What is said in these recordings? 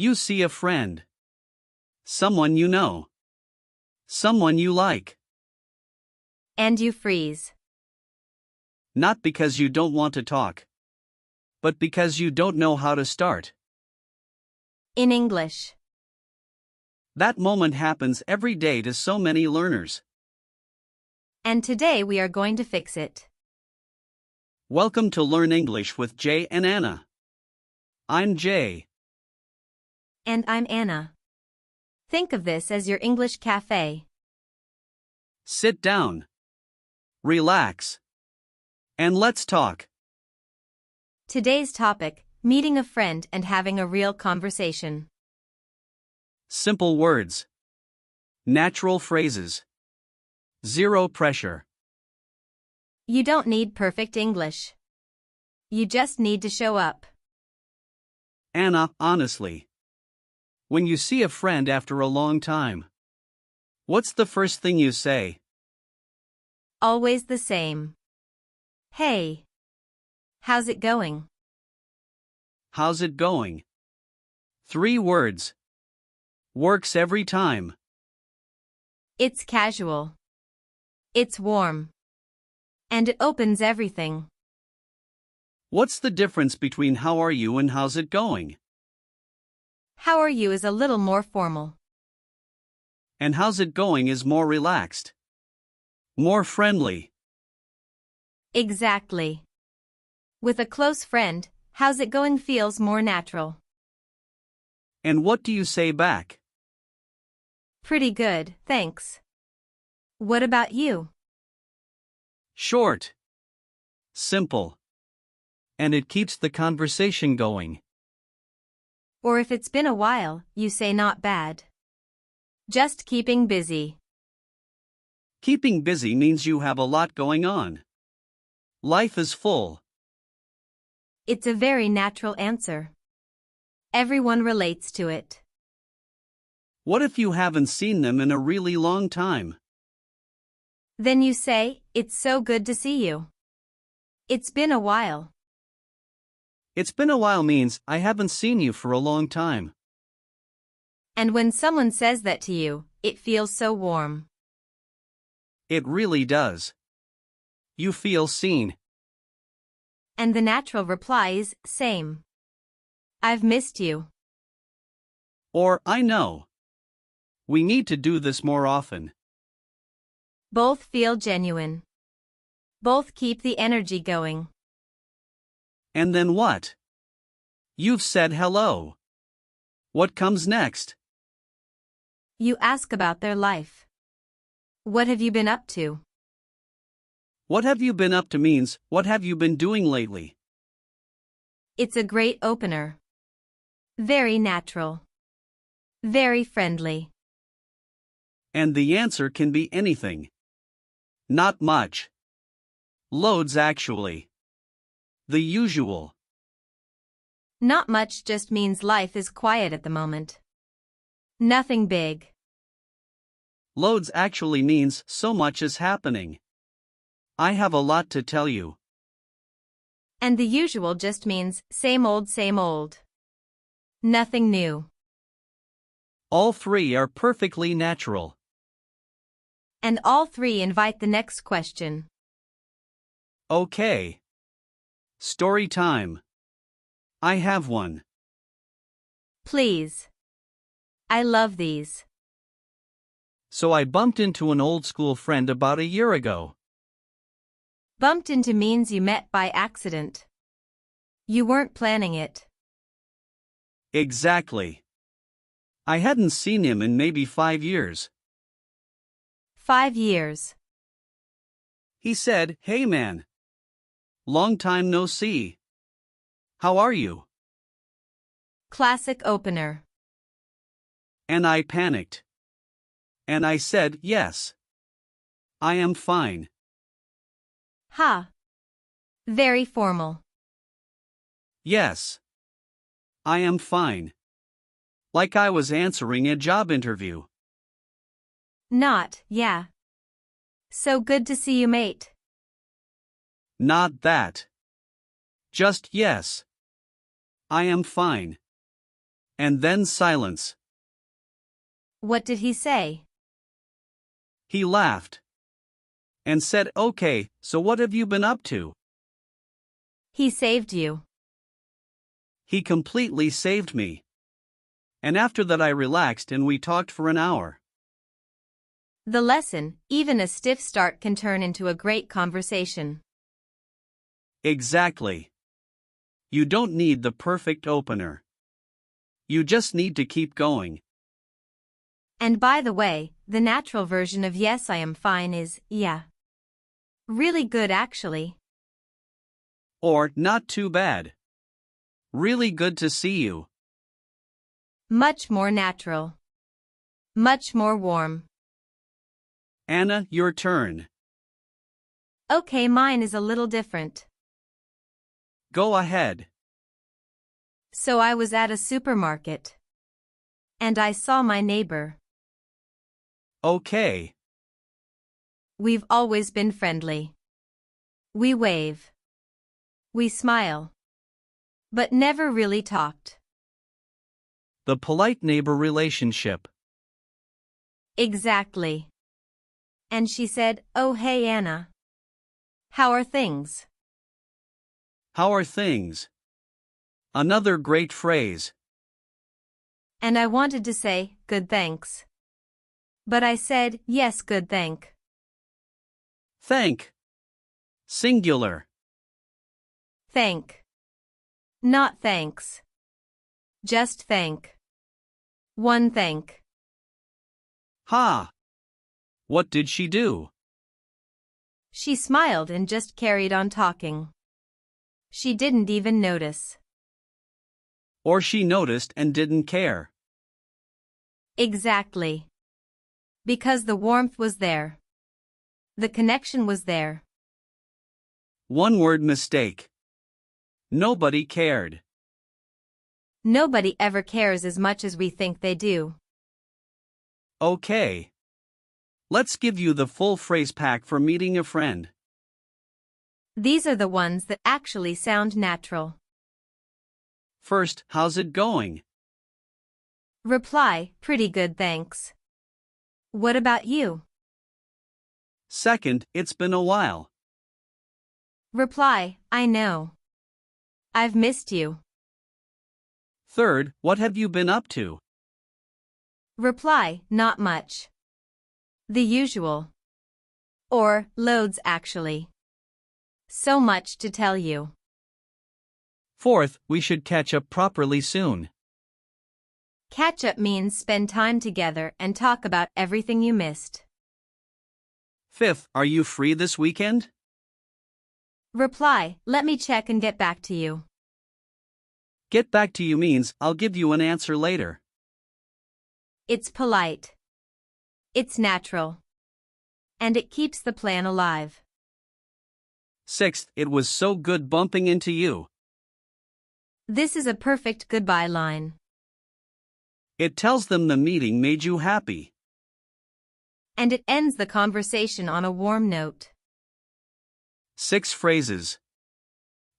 You see a friend. Someone you know. Someone you like. And you freeze. Not because you don't want to talk, but because you don't know how to start. In English. That moment happens every day to so many learners. And today we are going to fix it. Welcome to Learn English with Jay and Anna. I'm Jay. And I'm Anna. Think of this as your English cafe. Sit down. Relax. And let's talk. Today's topic, meeting a friend and having a real conversation. Simple words. Natural phrases. Zero pressure. You don't need perfect English. You just need to show up. Anna, honestly. When you see a friend after a long time, what's the first thing you say? Always the same. Hey. How's it going? How's it going? 3 words. Works every time. It's casual. It's warm. And it opens everything. What's the difference between how are you and how's it going? How are you is a little more formal. And how's it going is more relaxed. More friendly. Exactly. With a close friend, how's it going feels more natural. And what do you say back? Pretty good, thanks. What about you? Short. Simple. And it keeps the conversation going. Or if it's been a while, you say not bad. Just keeping busy. Keeping busy means you have a lot going on. Life is full. It's a very natural answer. Everyone relates to it. What if you haven't seen them in a really long time? Then you say, it's so good to see you. It's been a while. It's been a while means I haven't seen you for a long time. And when someone says that to you, it feels so warm. It really does. You feel seen. And the natural reply is, same. I've missed you. Or, I know. We need to do this more often. Both feel genuine. Both keep the energy going. And then what? You've said hello. What comes next? You ask about their life. What have you been up to? What have you been up to means, what have you been doing lately? It's a great opener. Very natural. Very friendly. And the answer can be anything. Not much. Loads actually. The usual. Not much just means life is quiet at the moment. Nothing big. Loads actually means so much is happening. I have a lot to tell you. And the usual just means same old, same old. Nothing new. All 3 are perfectly natural. And all 3 invite the next question. Okay. Story time. I have one. Please. I love these. So I bumped into an old school friend about a year ago. Bumped into means you met by accident. You weren't planning it. Exactly. I hadn't seen him in maybe 5 years. 5 years. He said, "Hey man. Long time no see. How are you?" Classic opener. And I panicked. And I said, "Yes. I am fine." Ha. Very formal. Yes. I am fine. Like I was answering a job interview. Not, yeah. So good to see you, mate. Not that. Just yes. I am fine. And then silence. What did he say? He laughed. And said, "Okay, so what have you been up to?" He saved you. He completely saved me. And after that I relaxed and we talked for an hour. The lesson, even a stiff start can turn into a great conversation. Exactly. You don't need the perfect opener. You just need to keep going. And by the way, the natural version of yes I am fine is, yeah. Really good actually. Or, not too bad. Really good to see you. Much more natural. Much more warm. Anna, your turn. Okay, mine is a little different. Go ahead. So I was at a supermarket. And I saw my neighbor. Okay. We've always been friendly. We wave. We smile. But never really talked. The polite neighbor relationship. Exactly. And she said, "Oh hey Anna. How are things?" How are things? Another great phrase. And I wanted to say, "Good thanks." But I said, "Yes, good thank." Thank. Singular. Thank. Not thanks. Just thank. One thank. Ha! What did she do? She smiled and just carried on talking. She didn't even notice. Or she noticed and didn't care. Exactly. Because the warmth was there. The connection was there. One word mistake. Nobody cared. Nobody ever cares as much as we think they do. Okay. Let's give you the full phrase pack for meeting a friend. These are the ones that actually sound natural. First, how's it going? Reply, pretty good thanks. What about you? Second, it's been a while. Reply, I know. I've missed you. Third, what have you been up to? Reply, not much. The usual. Or, loads actually. So much to tell you. Fourth, we should catch up properly soon. Catch up means spend time together and talk about everything you missed. Fifth, are you free this weekend? Reply, let me check and get back to you. Get back to you means I'll give you an answer later. It's polite. It's natural. And it keeps the plan alive. Sixth, it was so good bumping into you. This is a perfect goodbye line. It tells them the meeting made you happy. And it ends the conversation on a warm note. 6 phrases.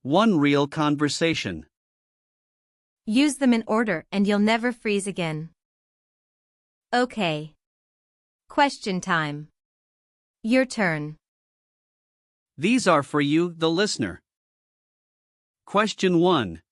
1 real conversation. Use them in order and you'll never freeze again. Okay. Question time. Your turn. These are for you, the listener. Question 1.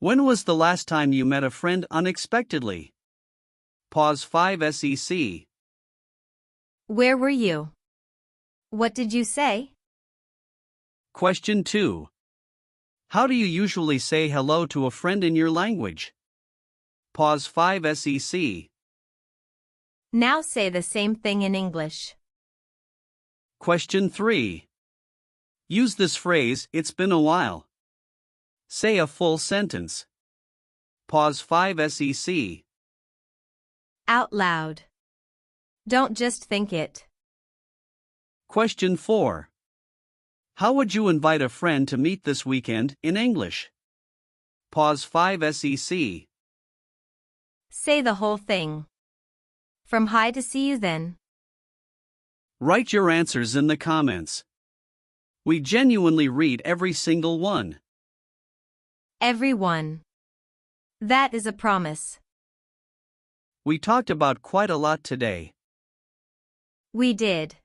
When was the last time you met a friend unexpectedly? Pause 5 SEC. Where were you? What did you say? Question 2. How do you usually say hello to a friend in your language? Pause 5 SEC. Now say the same thing in English. Question 3. Use this phrase, it's been a while. Say a full sentence. Pause 5 SEC. Out loud. Don't just think it. Question 4. How would you invite a friend to meet this weekend in English? Pause 5 SEC. Say the whole thing. From hi to see you then. Write your answers in the comments. We genuinely read every single one. Everyone. That is a promise. We talked about quite a lot today. We did.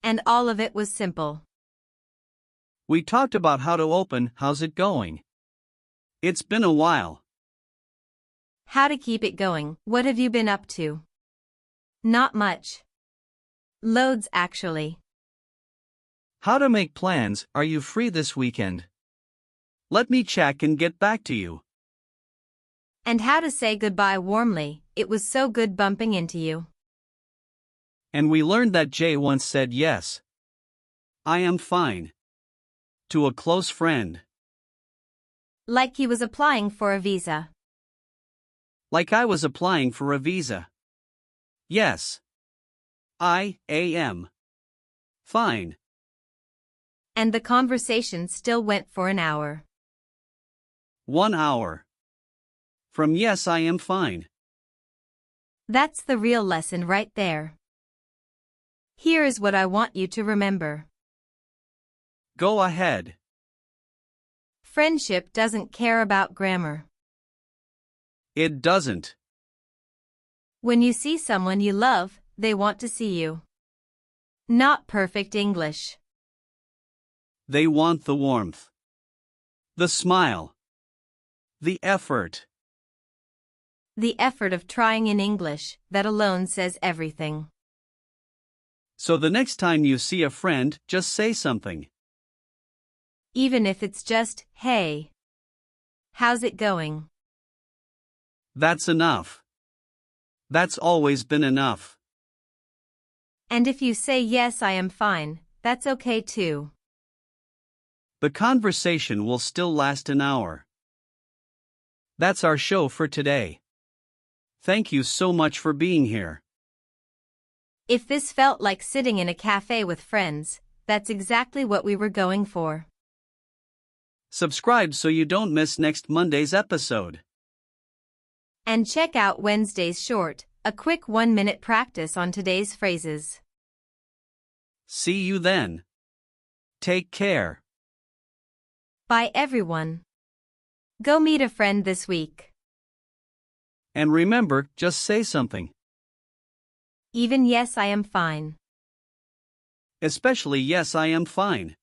And all of it was simple. We talked about how to open how's it going. It's been a while. How to keep it going. What have you been up to? Not much. Loads, actually. How to make plans. Are you free this weekend? Let me check and get back to you. And how to say goodbye warmly. It was so good bumping into you. And we learned that Jay once said yes, I am fine, to a close friend. Like he was applying for a visa. Like I was applying for a visa. Yes. I am fine. And the conversation still went for an hour. 1 hour. From yes, I am fine. That's the real lesson right there. Here is what I want you to remember. Go ahead. Friendship doesn't care about grammar. It doesn't. When you see someone you love, they want to see you. Not perfect English. They want the warmth, the smile, the effort. The effort of trying in English, that alone says everything. So the next time you see a friend, just say something. Even if it's just, hey. How's it going? That's enough. That's always been enough. And if you say yes, I am fine, that's okay too. The conversation will still last an hour. That's our show for today. Thank you so much for being here. If this felt like sitting in a cafe with friends, that's exactly what we were going for. Subscribe so you don't miss next Monday's episode. And check out Wednesday's short, a quick 1-minute practice on today's phrases. See you then. Take care. Bye everyone. Go meet a friend this week. And remember, just say something. Even yes, I am fine. Especially yes, I am fine.